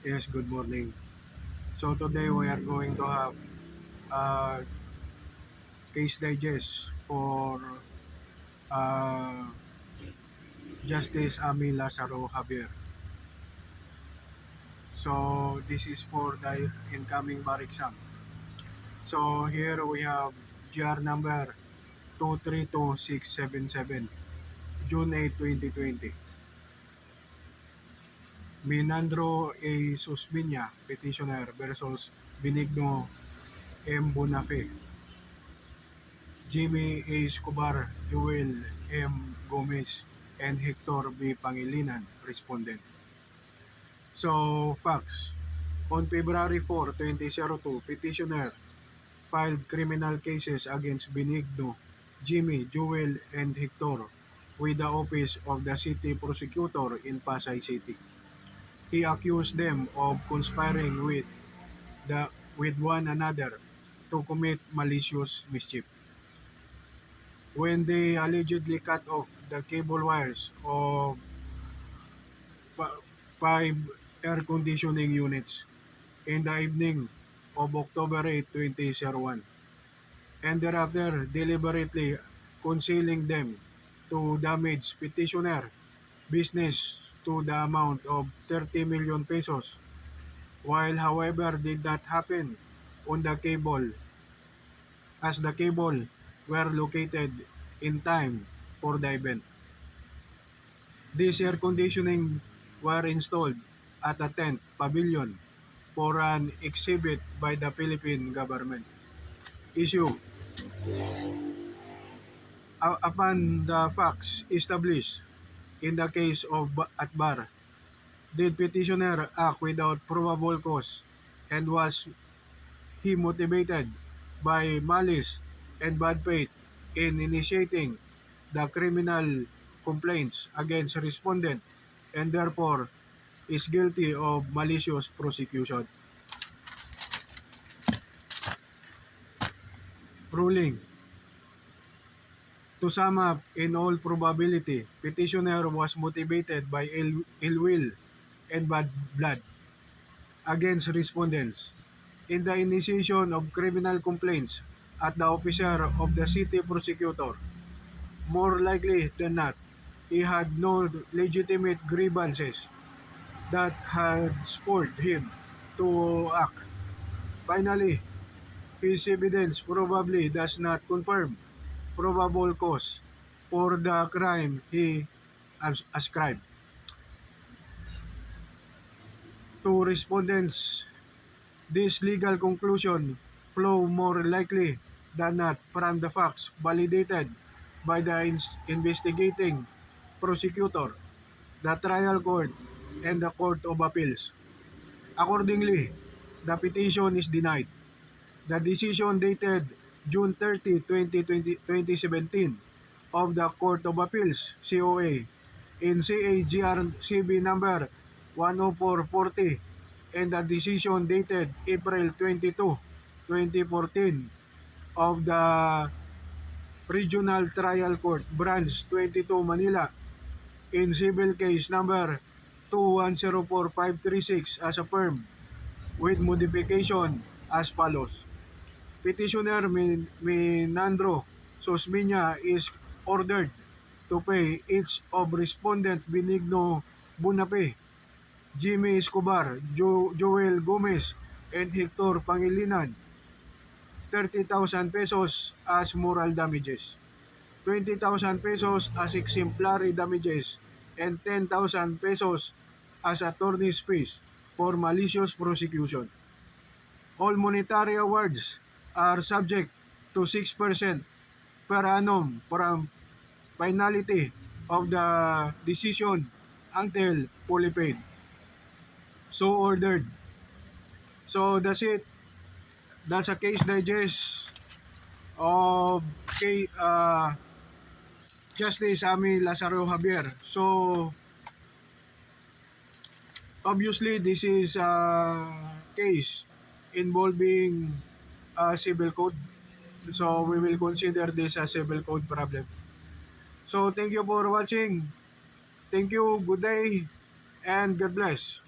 Yes, good morning. So today we are going to have a case digest for uh, Justice Ami Lazaro Javier. So this is for the incoming bar exam. So here we have GR number 232677, June 8, 2020. Minandro A. Susbinya, petitioner versus Benigno M. Bunafe. Jimmy A. Escobar, Joel M. Gomez, and Hector B. Pangilinan, respondent. So, facts. On February 4, 2002, petitioner filed criminal cases against Benigno, Jimmy, Joel, and Hector with the Office of the City Prosecutor in Pasay City. He accused them of conspiring with one another to commit malicious mischief. When they allegedly cut off the cable wires of five air conditioning units in the evening of October 8, 2001, and thereafter deliberately concealing them to damage petitioner business to the amount of 30 million pesos, while however did not happen on the cable as the cable were located in time for the event. These air conditioning were installed at a tent pavilion for an exhibit by the Philippine government. Issue: upon the facts established in the case of Atbar, did petitioner act without probable cause, and was he motivated by malice and bad faith in initiating the criminal complaints against respondent, and therefore is guilty of malicious prosecution. Ruling: to sum up, in all probability, petitioner was motivated by ill will and bad blood against respondents in the initiation of criminal complaints at the officer of the city prosecutor. More likely than not, he had no legitimate grievances that had spurred him to act. Finally, his evidence probably does not confirm probable cause for the crime he ascribed. To respondents, this legal conclusion flow more likely than not from the facts validated by the investigating prosecutor, the trial court, and the Court of Appeals. Accordingly, the petition is denied. The decision dated June 30, 2017 of the Court of Appeals, COA, in CAGRCB number 10440, and the decision dated April 22, 2014 of the Regional Trial Court, Branch 22, Manila, in civil case number 2104536 as affirmed, with modification as follows. Petitioner Minandro Sosminya is ordered to pay each of respondent Benigno Bunape, Jimmy Escobar, Joel Gomez, and Hector Pangilinan 30,000 pesos as moral damages, 20,000 pesos as exemplary damages, and 10,000 pesos as attorney's fees for malicious prosecution. All monetary awards are subject to 6% per annum from finality of the decision until fully paid. So ordered. So that's it. That's a case digest of Justice Ami Lazaro Javier. So obviously this is a case involving civil code. So we will consider this a civil code problem. So thank you for watching. Thank you, good day, and God bless.